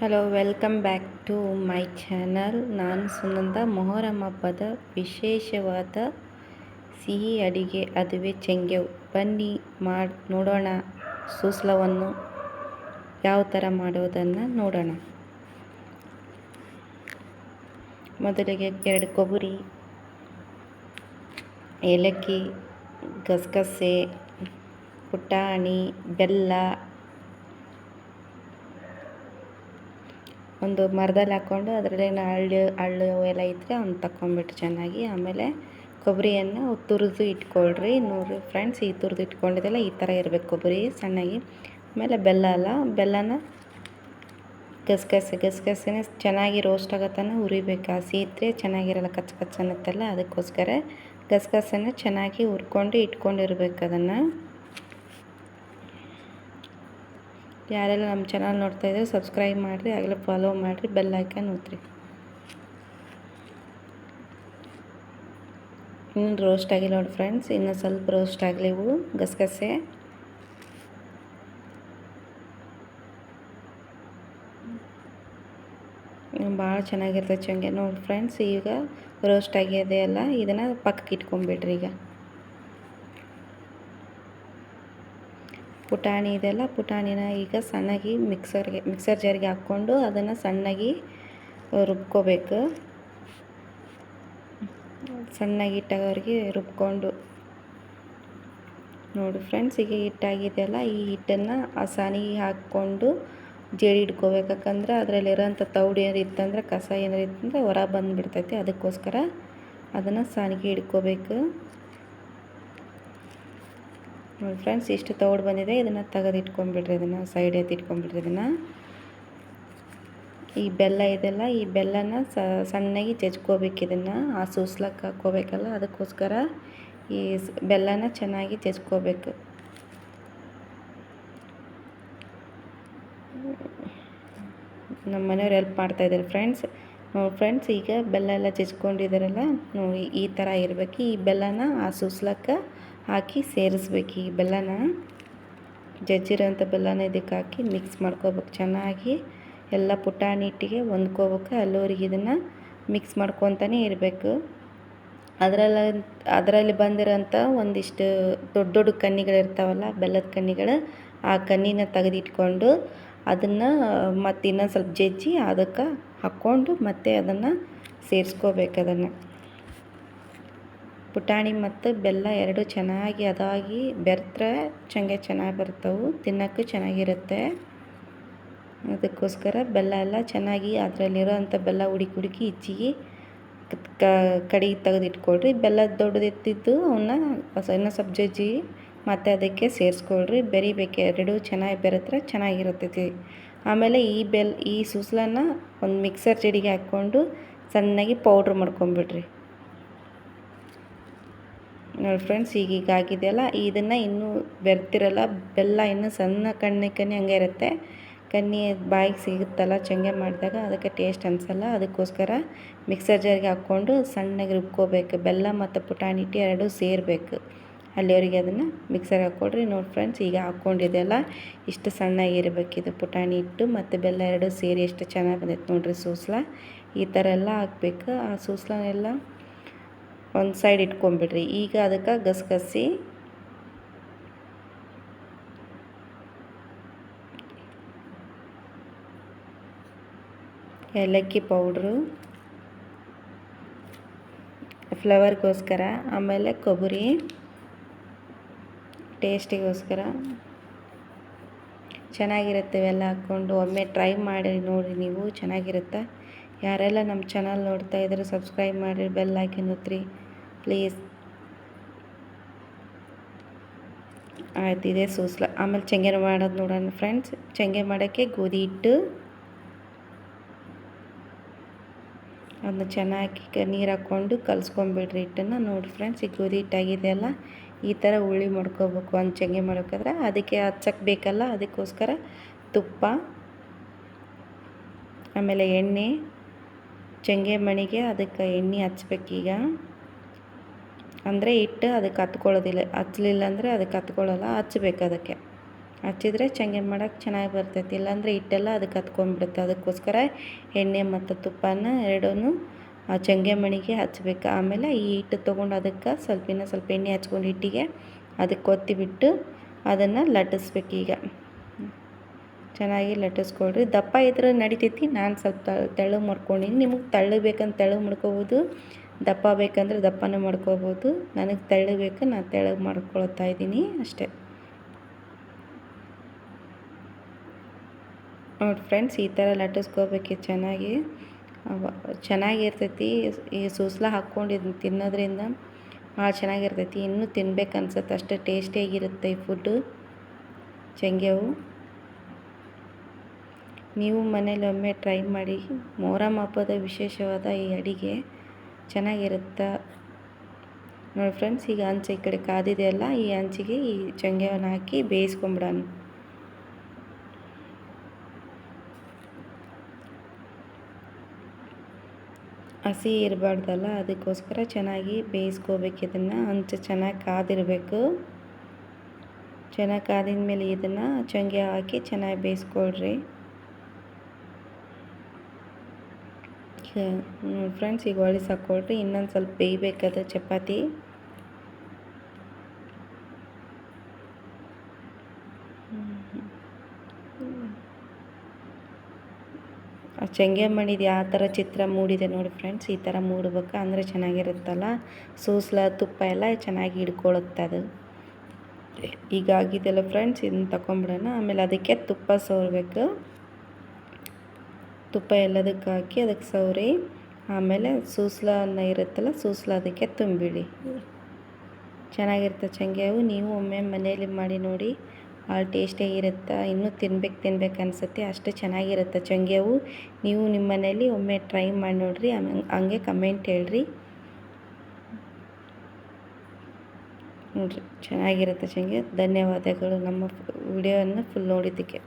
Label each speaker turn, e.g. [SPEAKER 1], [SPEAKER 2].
[SPEAKER 1] Hello, welcome back to my channel. ನಾನು ಸುನಂದ. ಮೊಹರಂ ಹಬ್ಬದ ವಿಶೇಷವಾದ ಸಿಹಿ ಅಡಿಗೆ, ಅದುವೇ ಚೆಂಗೆವ್. ಬನ್ನಿ ನೋಡೋಣ ಸೂಸ್ಲವನ್ನು ಯಾವ ಥರ ಮಾಡೋದನ್ನು ನೋಡೋಣ. ಮೊದಲಿಗೆ 2 ಕೊಬ್ಬರಿ, ಏಲಕ್ಕಿ, ಗಸಗಸೆ, ಪುಟಾಣಿ, ಬೆಲ್ಲ ಒಂದು ಮರದಲ್ಲಿ ಹಾಕ್ಕೊಂಡು ಅದರಲ್ಲೇನು ಹಳ್ಳು ಎಲ್ಲ ಇದ್ದರೆ ಅವ್ನು ತಗೊಂಬಿಟ್ಟು ಚೆನ್ನಾಗಿ. ಆಮೇಲೆ ಕೊಬ್ಬರಿಯನ್ನು ತುರಿದು ಇಟ್ಕೊಳ್ರಿ. ನೋಡಿರಿ ಫ್ರೆಂಡ್ಸ್, ಈ ತುರಿದು ಇಟ್ಕೊಂಡಿದ್ದೆಲ್ಲ ಈ ಥರ ಇರಬೇಕು ಕೊಬ್ಬರಿ ಸಣ್ಣಗೆ. ಆಮೇಲೆ ಬೆಲ್ಲನ ಗಸಗಸೆನ ಚೆನ್ನಾಗಿ ರೋಸ್ಟ್ ಆಗತ್ತನ ಹುರಿಬೇಕು. ಹಸಿ ಇದ್ದರೆ ಚೆನ್ನಾಗಿರಲ್ಲ, ಕಚ್ಚ ಅನ್ನತ್ತಲ್ಲ. ಅದಕ್ಕೋಸ್ಕರ ಗಸಗಸೆನ ಚೆನ್ನಾಗಿ ಹುರ್ಕೊಂಡು ಇಟ್ಕೊಂಡಿರ್ಬೇಕು. ಅದನ್ನು ಯಾರೆಲ್ಲ ನಮ್ಮ ಚಾನಲ್ ನೋಡ್ತಾ ಇದ್ದಾರೆ ಸಬ್ಸ್ಕ್ರೈಬ್ ಮಾಡಿರಿ, ಆಗಲೇ ಫಾಲೋ ಮಾಡಿರಿ, ಬೆಲ್ ಐಕಾನ್ ಒತ್ತಿರಿ. ಇನ್ನು ರೋಸ್ಟ್ ಆಗಿಲ್ಲ ನೋಡಿ ಫ್ರೆಂಡ್ಸ್, ಇನ್ನು ಸ್ವಲ್ಪ ರೋಸ್ಟ್ ಆಗಲಿ ಇವು ಗಸಗಸೆ. ಭಾಳ ಚೆನ್ನಾಗಿರ್ತದೆ ಚಂಗೆ ನೋಡಿ ಫ್ರೆಂಡ್ಸ್. ಈಗ ರೋಸ್ಟ್ ಆಗಿದೆ ಅಲ್ಲ, ಇದನ್ನು ಪಕ್ಕಕ್ಕೆ ಇಟ್ಕೊಂಬಿಡ್ರಿ. ಈಗ ಪುಟಾಣಿ ಇದೆಲ್ಲ, ಪುಟಾಣಿನ ಈಗ ಸಣ್ಣಗೆ ಮಿಕ್ಸರ್ ಜಾರಿಗೆ ಹಾಕ್ಕೊಂಡು ಅದನ್ನು ಸಣ್ಣಗೆ ರುಬ್ಕೋಬೇಕು. ಸಣ್ಣಗೆ ಹಿಟ್ಟಾಗೋರಿಗೆ ರುಬ್ಕೊಂಡು ನೋಡಿ ಫ್ರೆಂಡ್ಸ್. ಈಗ ಹಿಟ್ಟಾಗಿದೆಯಲ್ಲ, ಈ ಹಿಟ್ಟನ್ನು ಆ ಸಾಣಿಗೆ ಹಾಕ್ಕೊಂಡು ಜೇಡಿ ಹಿಡ್ಕೋಬೇಕು. ಯಾಕಂದ್ರೆ ಅದರಲ್ಲಿರೋಂಥ ತೌಡು ಏನಾರು ಇತ್ತಂದ್ರೆ, ಕಸ ಏನಾರು ಇತ್ತಂದ್ರೆ ಹೊರ ಬಂದುಬಿಡ್ತೈತಿ. ಅದಕ್ಕೋಸ್ಕರ ಅದನ್ನು ಸಾಣಿಗೆ ಹಿಡ್ಕೋಬೇಕು ನೋಡಿ ಫ್ರೆಂಡ್ಸ್. ಇಷ್ಟು ತೌಡು ಬಂದಿದೆ, ಇದನ್ನು ತೆಗೆದು ಇಟ್ಕೊಂಡ್ಬಿಡ್ರಿ. ಇದನ್ನು ಸೈಡ್ ಎತ್ತಿ ಇಟ್ಕೊಂಡ್ಬಿಡ್ರಿ. ಇದನ್ನು ಈ ಬೆಲ್ಲ ಇದೆಲ್ಲ, ಈ ಬೆಲ್ಲನ ಸಣ್ಣಗೆ ಜಜ್ಕೋಬೇಕು. ಇದನ್ನು ಆ ಸೂಸ್ಲಕ್ಕೆ ಹಾಕ್ಕೋಬೇಕಲ್ಲ, ಅದಕ್ಕೋಸ್ಕರ ಈ ಬೆಲ್ಲನ ಚೆನ್ನಾಗಿ ಜಜ್ಕೋಬೇಕು. ನಮ್ಮ ಮನೆಯವ್ರು ಹೆಲ್ಪ್ ಮಾಡ್ತಾಯಿದ್ದಾರೆ ಫ್ರೆಂಡ್ಸ್. ನೋಡಿ ಫ್ರೆಂಡ್ಸ್, ಈಗ ಬೆಲ್ಲ ಎಲ್ಲ ಜಜ್ಕೊಂಡಿದ್ದಾರಲ್ಲ ನೋಡಿ, ಈ ಥರ ಇರಬೇಕು. ಈ ಬೆಲ್ಲನ ಆ ಸೂಸ್ಲಕ್ಕೆ ಹಾಕಿ ಸೇರಿಸ್ಬೇಕು. ಈ ಬೆಲ್ಲನ ಜಜ್ಜಿರೋಂಥ ಬೆಲ್ಲನ ಇದಕ್ಕೆ ಹಾಕಿ ಮಿಕ್ಸ್ ಮಾಡ್ಕೋಬೇಕು ಚೆನ್ನಾಗಿ. ಎಲ್ಲ ಪುಟಾಣಿ ಹಿಟ್ಟಿಗೆ ಹೊಂದ್ಕೋಬೇಕು. ಅಲ್ಲಿವರೆಗೆ ಇದನ್ನು ಮಿಕ್ಸ್ ಮಾಡ್ಕೊತಾನೆ ಇರಬೇಕು. ಅದರಲ್ಲಿ ಬಂದಿರೋಂಥ ಒಂದಿಷ್ಟು ದೊಡ್ಡ ಕನ್ನಿಗಳಿರ್ತಾವಲ್ಲ, ಬೆಲ್ಲದ ಕನ್ನಿಗಳು, ಆ ಕನ್ನಿನ ತೆಗೆದಿಟ್ಕೊಂಡು ಅದನ್ನು ಮತ್ತು ಇನ್ನೊಂದು ಸ್ವಲ್ಪ ಜಜ್ಜಿ ಅದಕ್ಕೆ ಹಾಕ್ಕೊಂಡು ಮತ್ತೆ ಅದನ್ನು ಸೇರಿಸ್ಕೋಬೇಕು. ಅದನ್ನು ಪುಟಾಣಿ ಮತ್ತು ಬೆಲ್ಲ ಎರಡು ಚೆನ್ನಾಗಿ ಅದಾಗಿ ಬೆರೆತ್ರೆ ಚೆನ್ನಾಗಿ ಬರ್ತವೆ, ತಿನ್ನೋಕ್ಕೂ ಚೆನ್ನಾಗಿರುತ್ತೆ. ಅದಕ್ಕೋಸ್ಕರ ಬೆಲ್ಲ ಎಲ್ಲ ಚೆನ್ನಾಗಿ ಅದರಲ್ಲಿರೋ ಅಂಥ ಬೆಲ್ಲ ಹುಡುಕಿ ಹೆಚ್ಚಿಗೆ ಕಡೆಗೆ ತೆಗೆದಿಟ್ಕೊಳ್ರಿ. ಬೆಲ್ಲ ದೊಡ್ಡದಿತ್ತಿದ್ದು ಅವನ್ನ ಇನ್ನೂ ಸ್ವಲ್ಪ ಜಜ್ಜಿ ಮತ್ತು ಅದಕ್ಕೆ ಸೇರಿಸ್ಕೊಳ್ರಿ. ಬೆರಿಬೇಕು, ಎರಡೂ ಚೆನ್ನಾಗಿ ಬೆರೆತ್ರೆ ಚೆನ್ನಾಗಿರುತ್ತೈತಿ. ಆಮೇಲೆ ಈ ಸೂಸ್ಲನ್ನ ಒಂದು ಮಿಕ್ಸರ್ ಜಡಿಗೆ ಹಾಕ್ಕೊಂಡು ಸಣ್ಣಗೆ ಪೌಡ್ರ್ ಮಾಡ್ಕೊಂಬಿಡ್ರಿ ನೋಡಿ ಫ್ರೆಂಡ್ಸ್. ಈಗ ಆಗಿದೆಯಲ್ಲ, ಇದನ್ನು ಇನ್ನೂ ಬೆರ್ತಿರಲ್ಲ, ಬೆಲ್ಲ ಇನ್ನೂ ಸಣ್ಣ ಕಣ್ಣಿ ಹಂಗೆ ಇರುತ್ತೆ. ಕಣ್ಣಿ ಬಾಯಿಗೆ ಸಿಗುತ್ತಲ್ಲ ಚಂಗೆ ಮಾಡಿದಾಗ, ಅದಕ್ಕೆ ಟೇಸ್ಟ್ ಅನಿಸಲ್ಲ. ಅದಕ್ಕೋಸ್ಕರ ಮಿಕ್ಸರ್ ಜಾರಿಗೆ ಹಾಕ್ಕೊಂಡು ಸಣ್ಣಗೆ ರುಬ್ಕೋಬೇಕು. ಬೆಲ್ಲ ಮತ್ತು ಪುಟಾಣಿ ಹಿಟ್ಟು ಎರಡೂ ಸೇರಬೇಕು. ಅಲ್ಲಿವರೆಗೆ ಅದನ್ನು ಮಿಕ್ಸರ್ಗೆ ಹಾಕ್ಕೊಳ್ರಿ. ನೋಡಿ ಫ್ರೆಂಡ್ಸ್, ಈಗ ಹಾಕ್ಕೊಂಡಿದೆಯಲ್ಲ, ಇಷ್ಟು ಸಣ್ಣಗಿರಬೇಕಿದು ಪುಟಾಣಿ ಹಿಟ್ಟು ಮತ್ತು ಬೆಲ್ಲ ಎರಡೂ ಸೇರಿ ಎಷ್ಟು ಚೆನ್ನಾಗಿ ಬಂದೈತೆ ನೋಡಿರಿ ಸೂಸ್ಲ. ಈ ಥರ ಎಲ್ಲ ಹಾಕ್ಬೇಕು. ಆ ಸೂಸ್ಲನೆಲ್ಲ ಒಂದು ಸೈಡ್ ಇಟ್ಕೊಂಬಿಡ್ರಿ. ಈಗ ಅದಕ್ಕೆ ಗಸಗಸೆ, ಏಲಕ್ಕಿ ಪೌಡ್ರು ಫ್ಲೇವರ್ಗೋಸ್ಕರ, ಆಮೇಲೆ ಕೊಬ್ಬರಿ ಟೇಸ್ಟಿಗೋಸ್ಕರ ಚೆನ್ನಾಗಿರುತ್ತೆ. ಇವೆಲ್ಲ ಹಾಕ್ಕೊಂಡು ಒಮ್ಮೆ ಟ್ರೈ ಮಾಡಿ ನೋಡಿ, ನೀವು ಚೆನ್ನಾಗಿರುತ್ತೆ. ಯಾರೆಲ್ಲ ನಮ್ಮ ಚಾನಲ್ ನೋಡ್ತಾ ಇದ್ದಾರೆ ಸಬ್ಸ್ಕ್ರೈಬ್ ಮಾಡಿರಿ, ಬೆಲ್ ಐಕಾನ್ ಒತ್ತಿರಿ ಪ್ಲೀಸ್. ಆಯ್ತು, ಇದೇ ಸೂಸ್ಲ. ಆಮೇಲೆ ಚೆಂಗೆ ಮಾಡೋದು ನೋಡೋಣ ಫ್ರೆಂಡ್ಸ್. ಚೆಂಗೆ ಮಾಡೋಕ್ಕೆ ಗೋಧಿ ಹಿಟ್ಟು ಅದನ್ನ ಚೆನ್ನಾಗಿ ನೀರು ಹಾಕ್ಕೊಂಡು ಕಲಿಸ್ಕೊಂಬಿಡ್ರಿ ಹಿಟ್ಟನ್ನು. ನೋಡಿ ಫ್ರೆಂಡ್ಸ್, ಈ ಗೋಧಿ ಹಿಟ್ಟಾಗಿದೆಯಲ್ಲ, ಈ ಥರ ಉಳ್ಳಿ ಮಾಡ್ಕೋಬೇಕು. ಒಂದು ಚೆಂಗೆ ಮಾಡ್ಬೇಕಾದ್ರೆ ಅದಕ್ಕೆ ಹಚ್ಚಕ್ಕೆ ಬೇಕಲ್ಲ, ಅದಕ್ಕೋಸ್ಕರ ತುಪ್ಪ, ಆಮೇಲೆ ಎಣ್ಣೆ, ಚೆಂಗೆ ಮಣಿಗೆ ಅದಕ್ಕೆ ಎಣ್ಣೆ ಹಚ್ಬೇಕೀಗ. ಅಂದರೆ ಹಿಟ್ಟು ಅದಕ್ಕೆ ಹತ್ಕೊಳ್ಳೋದಿಲ್ಲ, ಹಚ್ಚಲಿಲ್ಲ ಅಂದರೆ ಅದಕ್ಕೆ ಹತ್ಕೊಳ್ಳಲ್ಲ, ಹಚ್ಬೇಕು ಅದಕ್ಕೆ. ಹಚ್ಚಿದ್ರೆ ಚಂಗೆ ಮಾಡೋಕೆ ಚೆನ್ನಾಗಿ ಬರ್ತೈತಿ. ಇಲ್ಲಾಂದರೆ ಹಿಟ್ಟೆಲ್ಲ ಅದಕ್ಕೆ ಹತ್ಕೊಂಡ್ಬಿಡುತ್ತೆ. ಅದಕ್ಕೋಸ್ಕರ ಎಣ್ಣೆ ಮತ್ತು ತುಪ್ಪನ ಎರಡೂ ಆ ಚಂಗೆ ಮಣಿಗೆ ಹಚ್ಬೇಕು. ಆಮೇಲೆ ಈ ಹಿಟ್ಟು ತೊಗೊಂಡು ಅದಕ್ಕೆ ಸ್ವಲ್ಪ ಎಣ್ಣೆ ಹಚ್ಕೊಂಡು ಹಿಟ್ಟಿಗೆ ಅದಕ್ಕೆ ಒತ್ತಿಬಿಟ್ಟು ಅದನ್ನು ಲಟ್ಟಿಸ್ಬೇಕು. ಈಗ ಚೆನ್ನಾಗಿ ಲಟ್ಟಿಸ್ಕೊಳ್ರಿ. ದಪ್ಪ ಇದ್ರೆ ನಡಿತೈತಿ. ನಾನು ಸ್ವಲ್ಪ ತೆಳ್ಳಗೆ ಮಾಡ್ಕೊಂಡಿನಿ. ನಿಮಗೆ ತೆಳ್ಳಗೆ ಬೇಕಂದ್ರೆ ತೆಳ್ಳಗೆ ಮಾಡ್ಕೋಬೋದು, ದಪ್ಪ ಬೇಕಂದ್ರೆ ದಪ್ಪನೇ ಮಾಡ್ಕೋಬೋದು. ನನಗೆ ತೆಳ್ಳಗೆ ಬೇಕು, ನಾನು ತೆಳ್ಳಗೆ ಮಾಡ್ಕೊಳ್ತಾ ಇದ್ದೀನಿ ಅಷ್ಟೇ. ನೋಡಿ ಫ್ರೆಂಡ್ಸ್, ಈ ಥರ ಲಟ್ಟಿಸ್ಕೋಬೇಕು ಚೆನ್ನಾಗಿ. ಚೆನ್ನಾಗಿರ್ತೈತಿ. ಈ ಸೂಸ್ಲ ಹಾಕ್ಕೊಂಡು ತಿನ್ನೋದ್ರಿಂದ ಭಾಳ ಚೆನ್ನಾಗಿರ್ತೈತಿ. ಇನ್ನೂ ತಿನ್ಬೇಕು ಅನ್ಸುತ್ತೆ, ಅಷ್ಟು ಟೇಸ್ಟಿಯಾಗಿರುತ್ತೆ ಈ ಫುಡ್ಡು ಚಂಗ್ಯವು. ನೀವು ಮನೇಲಿ ಒಮ್ಮೆ ಟ್ರೈ ಮಾಡಿ. ಮೊಹರಂ ಹಬ್ಬದ ವಿಶೇಷವಾದ ಈ ಅಡಿಗೆ ಚೆನ್ನಾಗಿರುತ್ತೆ ನೋಡಿ ಫ್ರೆಂಡ್ಸ್. ಈಗ ಹಂಚು ಈ ಕಡೆ ಕಾದಿದೆಯಲ್ಲ, ಈ ಹಂಚಿಗೆ ಈ ಚಂಗ್ಯವನ್ನು ಹಾಕಿ ಬೇಯಿಸ್ಕೊಂಬಿಡೋಣ. ಹಸಿ ಇರಬಾರ್ದಲ್ಲ, ಅದಕ್ಕೋಸ್ಕರ ಚೆನ್ನಾಗಿ ಬೇಯಿಸ್ಕೋಬೇಕು. ಇದನ್ನು ಹಂಚು ಚೆನ್ನಾಗಿ ಕಾದಿರಬೇಕು. ಚೆನ್ನಾಗಿ ಕಾದಿದ ಮೇಲೆ ಇದನ್ನು ಚಂಗ್ಯ ಹಾಕಿ ಚೆನ್ನಾಗಿ ಬೇಯಿಸ್ಕೊಳ್ರಿ. ಫ್ರೆಂಡ್ಸ್, ಈಗ ಹೊಳಿಸಿ ಹಾಕ್ಕೊಳ್ರಿ. ಇನ್ನೊಂದು ಸ್ವಲ್ಪ ಬೇಯಬೇಕದು ಚಪಾತಿ. ಆ ಚಂಗೆ ಮಣಿದು ಯಾವ ಥರ ಚಿತ್ರ ಮೂಡಿದೆ ನೋಡಿ ಫ್ರೆಂಡ್ಸ್. ಈ ಥರ ಮೂಡ್ಬೇಕು ಅಂದರೆ ಚೆನ್ನಾಗಿರುತ್ತಲ್ಲ. ಸೂಸ್ಲ ತುಪ್ಪ ಎಲ್ಲ ಚೆನ್ನಾಗಿ ಹಿಡ್ಕೊಳುತ್ತೆ ಅದು. ಈಗ ಆಗಿದೆಲ್ಲ ಫ್ರೆಂಡ್ಸ್, ಇದನ್ನ ತಗೊಂಬಿಡೋಣ. ಆಮೇಲೆ ಅದಕ್ಕೆ ತುಪ್ಪ ಸವರಬೇಕು. ತುಪ್ಪ ಎಲ್ಲದಕ್ಕೆ ಹಾಕಿ ಅದಕ್ಕೆ ಸವರಿ ಆಮೇಲೆ ಸೂಸ್ಲ ಅನ್ನ ಇರುತ್ತಲ್ಲ, ಸೂಸ್ಲ ಅದಕ್ಕೆ ತುಂಬಿಡಿ. ಚೆನ್ನಾಗಿರುತ್ತೆ ಚಂಗ್ಯವು. ನೀವು ಒಮ್ಮೆ ಮನೆಯಲ್ಲಿ ಮಾಡಿ ನೋಡಿ, ಭಾಳ ಟೇಸ್ಟಿಯಾಗಿರುತ್ತೆ. ಇನ್ನೂ ತಿನ್ಬೇಕು ಅನಿಸುತ್ತೆ, ಅಷ್ಟು ಚೆನ್ನಾಗಿರುತ್ತೆ ಚಂಗ್ಯವು. ನೀವು ನಿಮ್ಮ ಮನೇಲಿ ಒಮ್ಮೆ ಟ್ರೈ ಮಾಡಿ ನೋಡಿರಿ, ಹಂಗೆ ಕಮೆಂಟ್ ಹೇಳ್ರಿ ನೋಡಿರಿ. ಚೆನ್ನಾಗಿರುತ್ತೆ ಚಂಗ್ಯ. ಧನ್ಯವಾದಗಳು ನಮ್ಮ ವಿಡಿಯೋವನ್ನು ಫುಲ್ ನೋಡಿದ್ದಕ್ಕೆ.